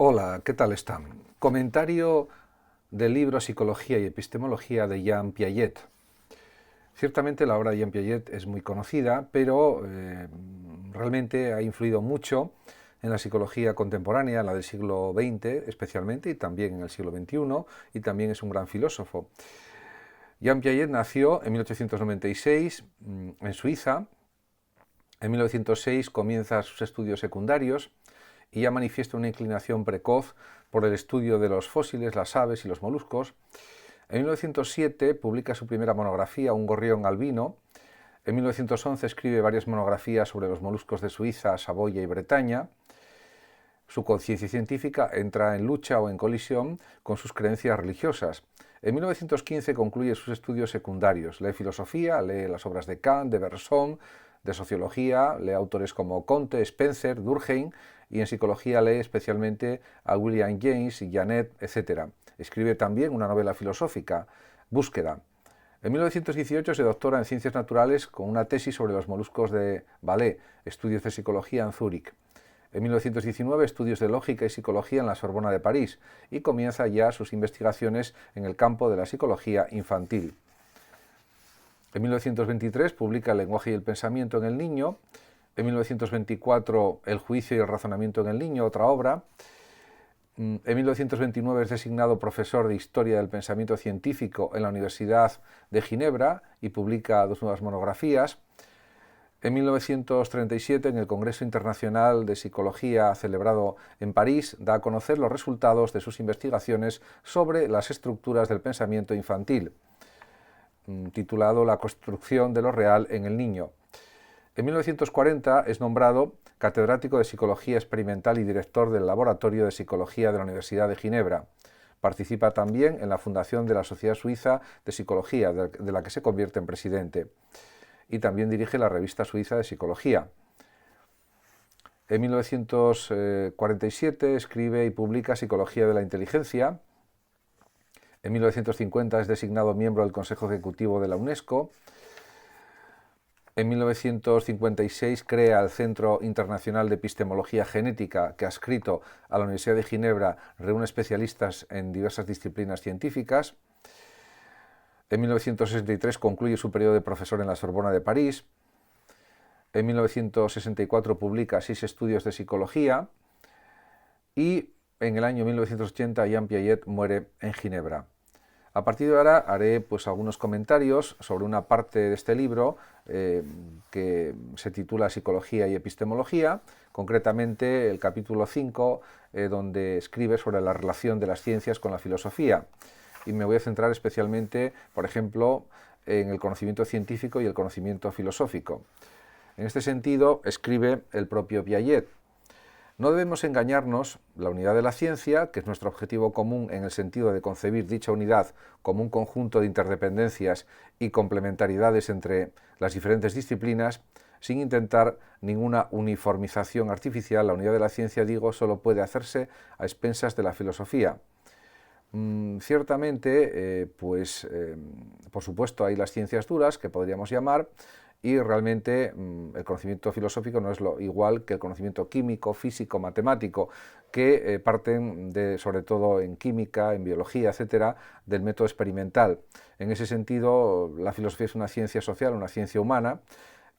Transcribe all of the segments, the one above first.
Hola, ¿qué tal están? Comentario del libro Psicología y Epistemología de Jean Piaget. Ciertamente la obra de Jean Piaget es muy conocida, pero realmente ha influido mucho en la psicología contemporánea, la del siglo XX especialmente, y también en el siglo XXI, y también es un gran filósofo. Jean Piaget nació en 1896 en Suiza. En 1906 comienza sus estudios secundarios y ya manifiesta una inclinación precoz por el estudio de los fósiles, las aves y los moluscos. En 1907 publica su primera monografía, Un gorrión albino. En 1911 escribe varias monografías sobre los moluscos de Suiza, Saboya y Bretaña. Su conciencia científica entra en lucha o en colisión con sus creencias religiosas. En 1915 concluye sus estudios secundarios. Lee filosofía, lee las obras de Kant, de Bergson, de sociología, lee autores como Comte, Spencer, Durkheim, y en psicología lee especialmente a William James y Janet, etc. Escribe también una novela filosófica, Búsqueda. En 1918 se doctora en Ciencias Naturales con una tesis sobre los moluscos de Vallée, estudios de psicología en Zúrich. En 1919 estudios de lógica y psicología en la Sorbona de París y comienza ya sus investigaciones en el campo de la psicología infantil. En 1923 publica El lenguaje y el pensamiento en el niño. En 1924 El juicio y el razonamiento en el niño, otra obra. En 1929 es designado profesor de Historia del Pensamiento Científico en la Universidad de Ginebra y publica dos nuevas monografías. En 1937, en el Congreso Internacional de Psicología celebrado en París, da a conocer los resultados de sus investigaciones sobre las estructuras del pensamiento infantil, titulado La construcción de lo real en el niño. En 1940 es nombrado catedrático de Psicología Experimental y director del Laboratorio de Psicología de la Universidad de Ginebra. Participa también en la fundación de la Sociedad Suiza de Psicología, de la que se convierte en presidente. Y también dirige la Revista Suiza de Psicología. En 1947 escribe y publica Psicología de la Inteligencia. En 1950 es designado miembro del Consejo Ejecutivo de la UNESCO. En 1956 crea el Centro Internacional de Epistemología Genética, que adscrito a la Universidad de Ginebra reúne especialistas en diversas disciplinas científicas. En 1963 concluye su periodo de profesor en la Sorbona de París. En 1964 publica 6 estudios de psicología y en el año 1980 Jean Piaget muere en Ginebra. A partir de ahora haré algunos comentarios sobre una parte de este libro que se titula Psicología y Epistemología, concretamente el capítulo 5, donde escribe sobre la relación de las ciencias con la filosofía. Y me voy a centrar especialmente, por ejemplo, en el conocimiento científico y el conocimiento filosófico. En este sentido, escribe el propio Piaget: no debemos engañarnos, la unidad de la ciencia, que es nuestro objetivo común en el sentido de concebir dicha unidad como un conjunto de interdependencias y complementariedades entre las diferentes disciplinas, sin intentar ninguna uniformización artificial. La unidad de la ciencia, digo, solo puede hacerse a expensas de la filosofía. Ciertamente, por supuesto, hay las ciencias duras, que podríamos llamar, y realmente el conocimiento filosófico no es lo igual que el conocimiento químico, físico, matemático, que parten sobre todo en química, en biología, etcétera, del método experimental. En ese sentido, la filosofía es una ciencia social, una ciencia humana,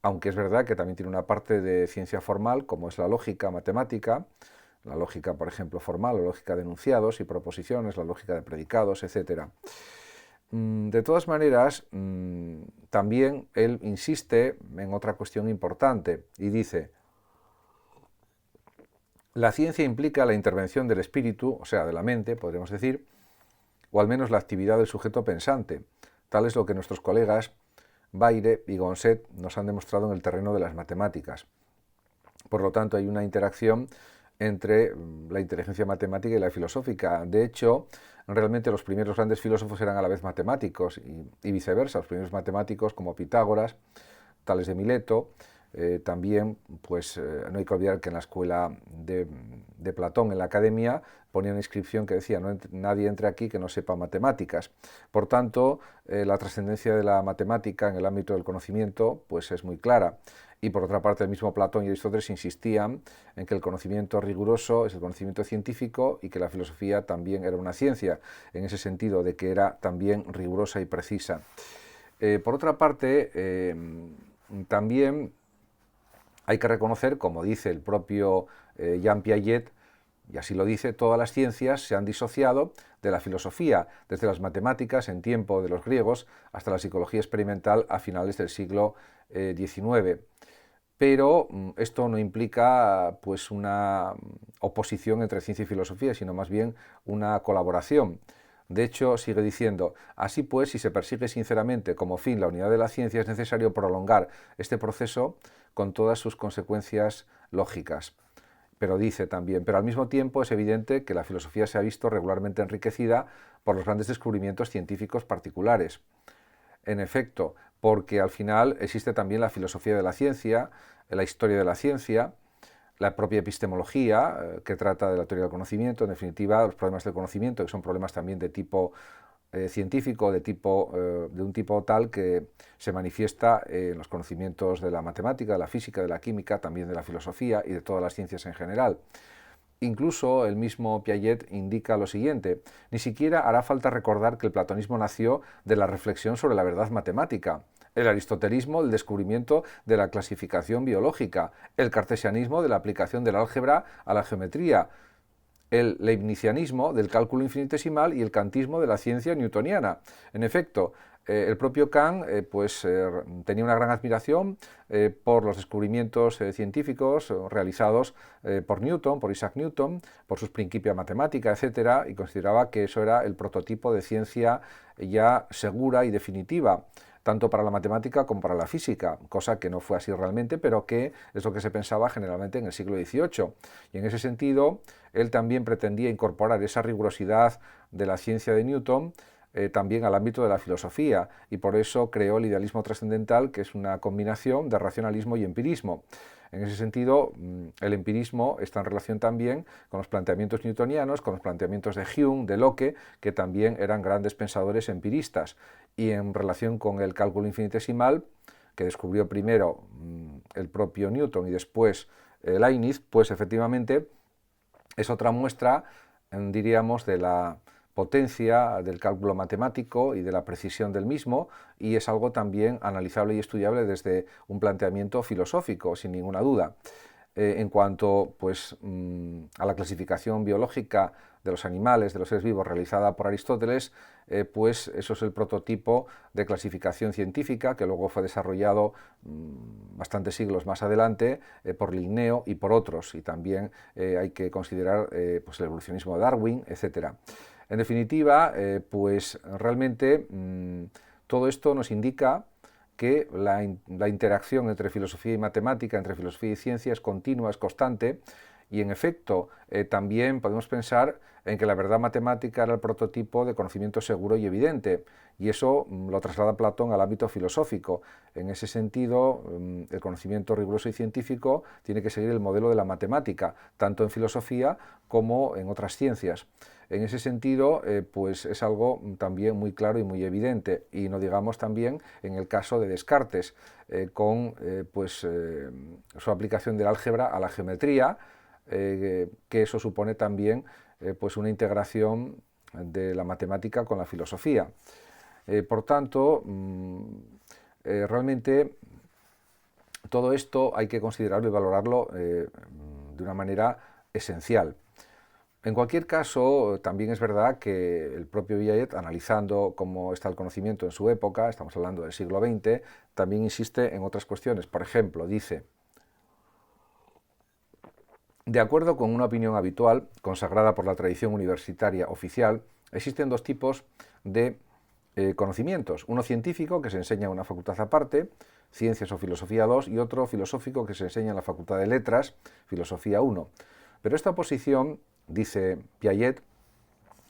aunque es verdad que también tiene una parte de ciencia formal, como es la lógica matemática, la lógica, por ejemplo, formal, la lógica de enunciados y proposiciones, la lógica de predicados, etc. De todas maneras, también él insiste en otra cuestión importante y dice: la ciencia implica la intervención del espíritu, o sea, de la mente, podríamos decir, o al menos la actividad del sujeto pensante. Tal es lo que nuestros colegas Baire y Gonset nos han demostrado en el terreno de las matemáticas. Por lo tanto, hay una interacción entre la inteligencia matemática y la filosófica. De hecho, realmente los primeros grandes filósofos eran a la vez matemáticos y viceversa. Los primeros matemáticos, como Pitágoras, Tales de Mileto, También, pues no hay que olvidar que en la escuela de Platón, en la academia, ponía una inscripción que decía: nadie entre aquí que no sepa matemáticas. Por tanto, la trascendencia de la matemática en el ámbito del conocimiento pues es muy clara. Y por otra parte, el mismo Platón y Aristóteles insistían en que el conocimiento riguroso es el conocimiento científico y que la filosofía también era una ciencia, en ese sentido de que era también rigurosa y precisa. Por otra parte, también hay que reconocer, como dice el propio Jean Piaget, y así lo dice: todas las ciencias se han disociado de la filosofía, desde las matemáticas en tiempo de los griegos hasta la psicología experimental a finales del siglo XIX. Pero esto no implica pues una oposición entre ciencia y filosofía, sino más bien una colaboración. De hecho, sigue diciendo: así pues, si se persigue sinceramente como fin la unidad de la ciencia, es necesario prolongar este proceso con todas sus consecuencias lógicas. Pero dice también: pero al mismo tiempo es evidente que la filosofía se ha visto regularmente enriquecida por los grandes descubrimientos científicos particulares. En efecto, porque al final existe también la filosofía de la ciencia, la historia de la ciencia, la propia epistemología, que trata de la teoría del conocimiento, en definitiva, los problemas del conocimiento, que son problemas también de tipo científico, de un tipo tal que se manifiesta en los conocimientos de la matemática, de la física, de la química, también de la filosofía y de todas las ciencias en general. Incluso el mismo Piaget indica lo siguiente: ni siquiera hará falta recordar que el platonismo nació de la reflexión sobre la verdad matemática, el aristotelismo del descubrimiento de la clasificación biológica, el cartesianismo de la aplicación del álgebra a la geometría, el leibnizianismo del cálculo infinitesimal y el kantismo de la ciencia newtoniana. En efecto, el propio Kant tenía una gran admiración por los descubrimientos científicos realizados por Newton, por Isaac Newton, por sus Principia Mathematica, etc., y consideraba que eso era el prototipo de ciencia ya segura y definitiva, tanto para la matemática como para la física, cosa que no fue así realmente, pero que es lo que se pensaba generalmente en el siglo XVIII. Y en ese sentido, él también pretendía incorporar esa rigurosidad de la ciencia de Newton también al ámbito de la filosofía, y por eso creó el idealismo trascendental, que es una combinación de racionalismo y empirismo. En ese sentido, el empirismo está en relación también con los planteamientos newtonianos, con los planteamientos de Hume, de Locke, que también eran grandes pensadores empiristas, y en relación con el cálculo infinitesimal, que descubrió primero el propio Newton y después Leibniz, pues efectivamente es otra muestra, diríamos, de la potencia del cálculo matemático y de la precisión del mismo, y es algo también analizable y estudiable desde un planteamiento filosófico, sin ninguna duda. En cuanto a la clasificación biológica de los animales, de los seres vivos, realizada por Aristóteles, pues eso es el prototipo de clasificación científica que luego fue desarrollado bastantes siglos más adelante por Linneo y por otros, y también hay que considerar el evolucionismo de Darwin, etc. En definitiva, realmente todo esto nos indica que la interacción entre filosofía y matemática, entre filosofía y ciencia, es continua, es constante, y en efecto también podemos pensar en que la verdad matemática era el prototipo de conocimiento seguro y evidente, y eso lo traslada Platón al ámbito filosófico. En ese sentido, el conocimiento riguroso y científico tiene que seguir el modelo de la matemática, tanto en filosofía como en otras ciencias. En ese sentido, es algo también muy claro y muy evidente, y no digamos también en el caso de Descartes, con su aplicación del álgebra a la geometría, que eso supone también una integración de la matemática con la filosofía. Por tanto, realmente todo esto hay que considerarlo y valorarlo de una manera esencial. En cualquier caso, también es verdad que el propio Piaget, analizando cómo está el conocimiento en su época, estamos hablando del siglo XX, también insiste en otras cuestiones. Por ejemplo, dice: de acuerdo con una opinión habitual, consagrada por la tradición universitaria oficial, existen dos tipos de conocimientos: uno científico, que se enseña en una facultad aparte, Ciencias o Filosofía 2, y otro filosófico, que se enseña en la Facultad de Letras, Filosofía 1. Pero esta oposición, dice Piaget,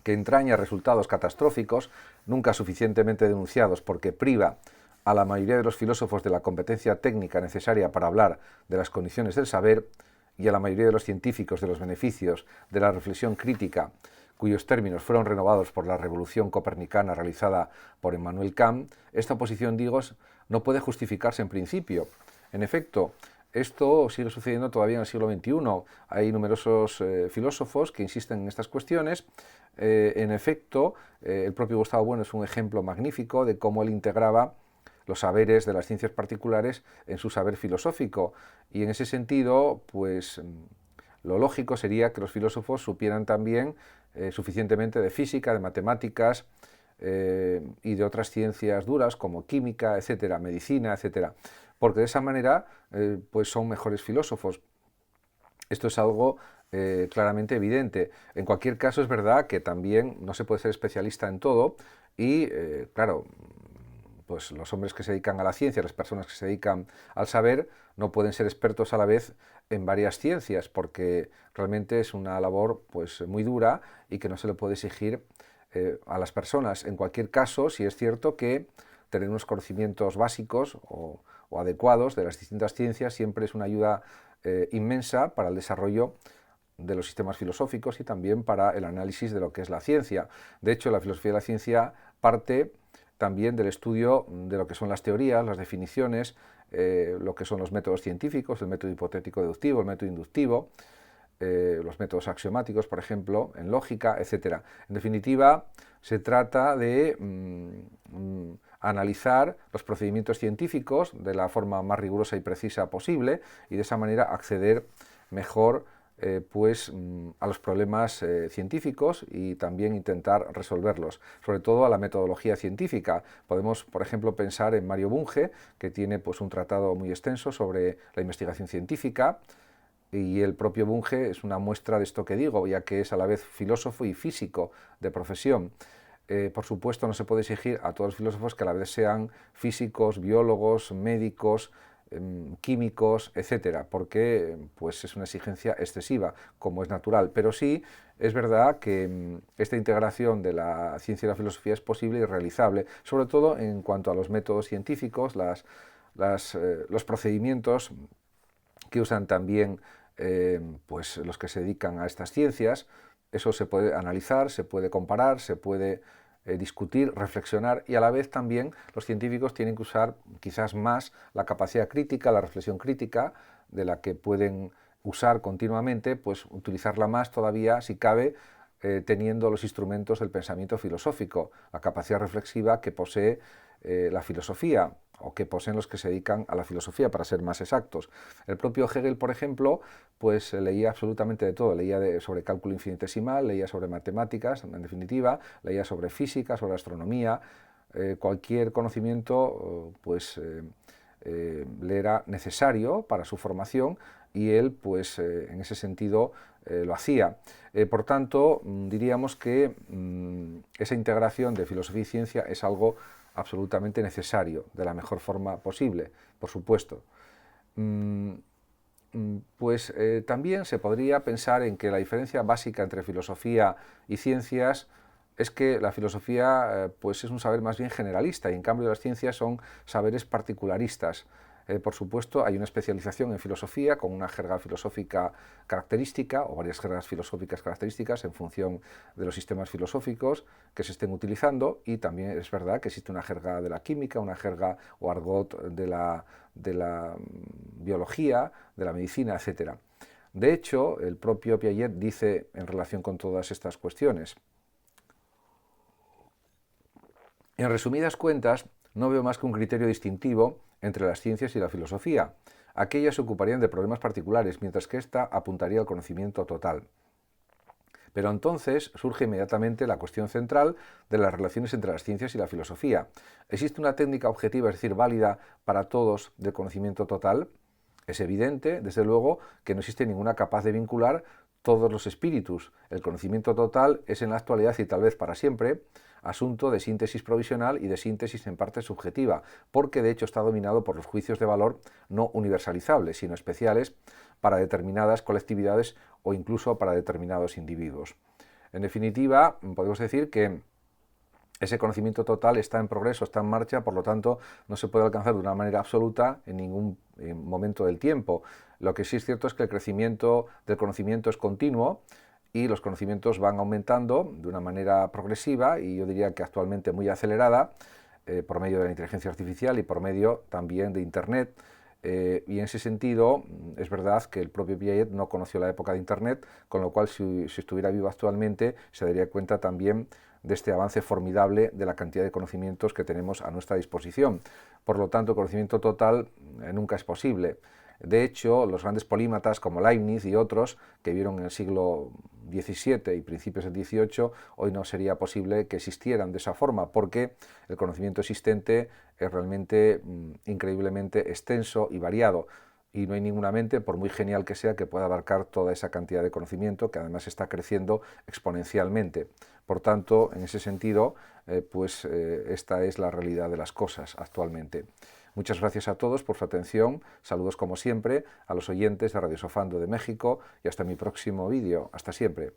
que entraña resultados catastróficos, nunca suficientemente denunciados, porque priva a la mayoría de los filósofos de la competencia técnica necesaria para hablar de las condiciones del saber y a la mayoría de los científicos de los beneficios de la reflexión crítica, cuyos términos fueron renovados por la revolución copernicana realizada por Immanuel Kant, esta oposición, digo, no puede justificarse en principio. En efecto, esto sigue sucediendo todavía en el siglo XXI. Hay numerosos filósofos que insisten en estas cuestiones. En efecto, el propio Gustavo Bueno es un ejemplo magnífico de cómo él integraba los saberes de las ciencias particulares en su saber filosófico. Y en ese sentido, pues lo lógico sería que los filósofos supieran también suficientemente de física, de matemáticas y de otras ciencias duras como química, etcétera, medicina, etcétera, porque de esa manera pues son mejores filósofos. Esto es algo claramente evidente. En cualquier caso, es verdad que también no se puede ser especialista en todo y, claro, pues los hombres que se dedican a la ciencia, las personas que se dedican al saber, no pueden ser expertos a la vez en varias ciencias, porque realmente es una labor pues muy dura y que no se le puede exigir a las personas. En cualquier caso, sí es cierto que tener unos conocimientos básicos o adecuados de las distintas ciencias siempre es una ayuda inmensa para el desarrollo de los sistemas filosóficos y también para el análisis de lo que es la ciencia. De hecho, la filosofía de la ciencia parte también del estudio de lo que son las teorías, las definiciones, lo que son los métodos científicos, el método hipotético-deductivo, el método inductivo, los métodos axiomáticos, por ejemplo, en lógica, etc. En definitiva, se trata de analizar los procedimientos científicos de la forma más rigurosa y precisa posible y de esa manera acceder mejor pues a los problemas científicos y también intentar resolverlos, sobre todo a la metodología científica. Podemos, por ejemplo, pensar en Mario Bunge, que tiene pues un tratado muy extenso sobre la investigación científica, y el propio Bunge es una muestra de esto que digo, ya que es a la vez filósofo y físico de profesión. Por supuesto, no se puede exigir a todos los filósofos que a la vez sean físicos, biólogos, médicos, químicos, etcétera, porque pues es una exigencia excesiva, como es natural. Pero sí es verdad que esta integración de la ciencia y la filosofía es posible y realizable, sobre todo en cuanto a los métodos científicos, los procedimientos que usan también pues los que se dedican a estas ciencias. Eso se puede analizar, se puede comparar, se puede discutir, reflexionar, y a la vez también los científicos tienen que usar quizás más la capacidad crítica, la reflexión crítica, de la que pueden usar continuamente, pues utilizarla más todavía, si cabe, teniendo los instrumentos del pensamiento filosófico, la capacidad reflexiva que posee la filosofía, o que poseen los que se dedican a la filosofía, para ser más exactos. El propio Hegel, por ejemplo, pues leía absolutamente de todo, leía sobre cálculo infinitesimal, leía sobre matemáticas, en definitiva, leía sobre física, sobre astronomía, cualquier conocimiento pues le era necesario para su formación, y él pues en ese sentido lo hacía. Por tanto, diríamos que esa integración de filosofía y ciencia es algo absolutamente necesario, de la mejor forma posible, por supuesto. Pues también se podría pensar en que la diferencia básica entre filosofía y ciencias es que la filosofía pues es un saber más bien generalista, y en cambio las ciencias son saberes particularistas. Por supuesto, hay una especialización en filosofía con una jerga filosófica característica, o varias jergas filosóficas características en función de los sistemas filosóficos que se estén utilizando, y también es verdad que existe una jerga de la química, una jerga o argot de la biología, de la medicina, etc. De hecho, el propio Piaget dice en relación con todas estas cuestiones: en resumidas cuentas, no veo más que un criterio distintivo entre las ciencias y la filosofía. Aquellas se ocuparían de problemas particulares, mientras que ésta apuntaría al conocimiento total. Pero entonces surge inmediatamente la cuestión central de las relaciones entre las ciencias y la filosofía. ¿Existe una técnica objetiva, es decir, válida para todos, de conocimiento total? Es evidente, desde luego, que no existe ninguna capaz de vincular todos los espíritus. El conocimiento total es en la actualidad, y tal vez para siempre, asunto de síntesis provisional y de síntesis en parte subjetiva, porque de hecho está dominado por los juicios de valor no universalizables, sino especiales para determinadas colectividades o incluso para determinados individuos. En definitiva, podemos decir que ese conocimiento total está en progreso, está en marcha, por lo tanto no se puede alcanzar de una manera absoluta en ningún momento del tiempo. Lo que sí es cierto es que el crecimiento del conocimiento es continuo y los conocimientos van aumentando de una manera progresiva y yo diría que actualmente muy acelerada por medio de la inteligencia artificial y por medio también de Internet. Y en ese sentido es verdad que el propio Piaget no conoció la época de Internet, con lo cual si estuviera vivo actualmente se daría cuenta también de este avance formidable de la cantidad de conocimientos que tenemos a nuestra disposición. Por lo tanto, el conocimiento total nunca es posible. De hecho, los grandes polímatas como Leibniz y otros que vieron en el siglo XVII y principios del XVIII, hoy no sería posible que existieran de esa forma, porque el conocimiento existente es realmente increíblemente extenso y variado. Y no hay ninguna mente, por muy genial que sea, que pueda abarcar toda esa cantidad de conocimiento, que además está creciendo exponencialmente. Por tanto, en ese sentido, esta es la realidad de las cosas actualmente. Muchas gracias a todos por su atención, saludos como siempre a los oyentes de Radio Sofando de México y hasta mi próximo vídeo. Hasta siempre.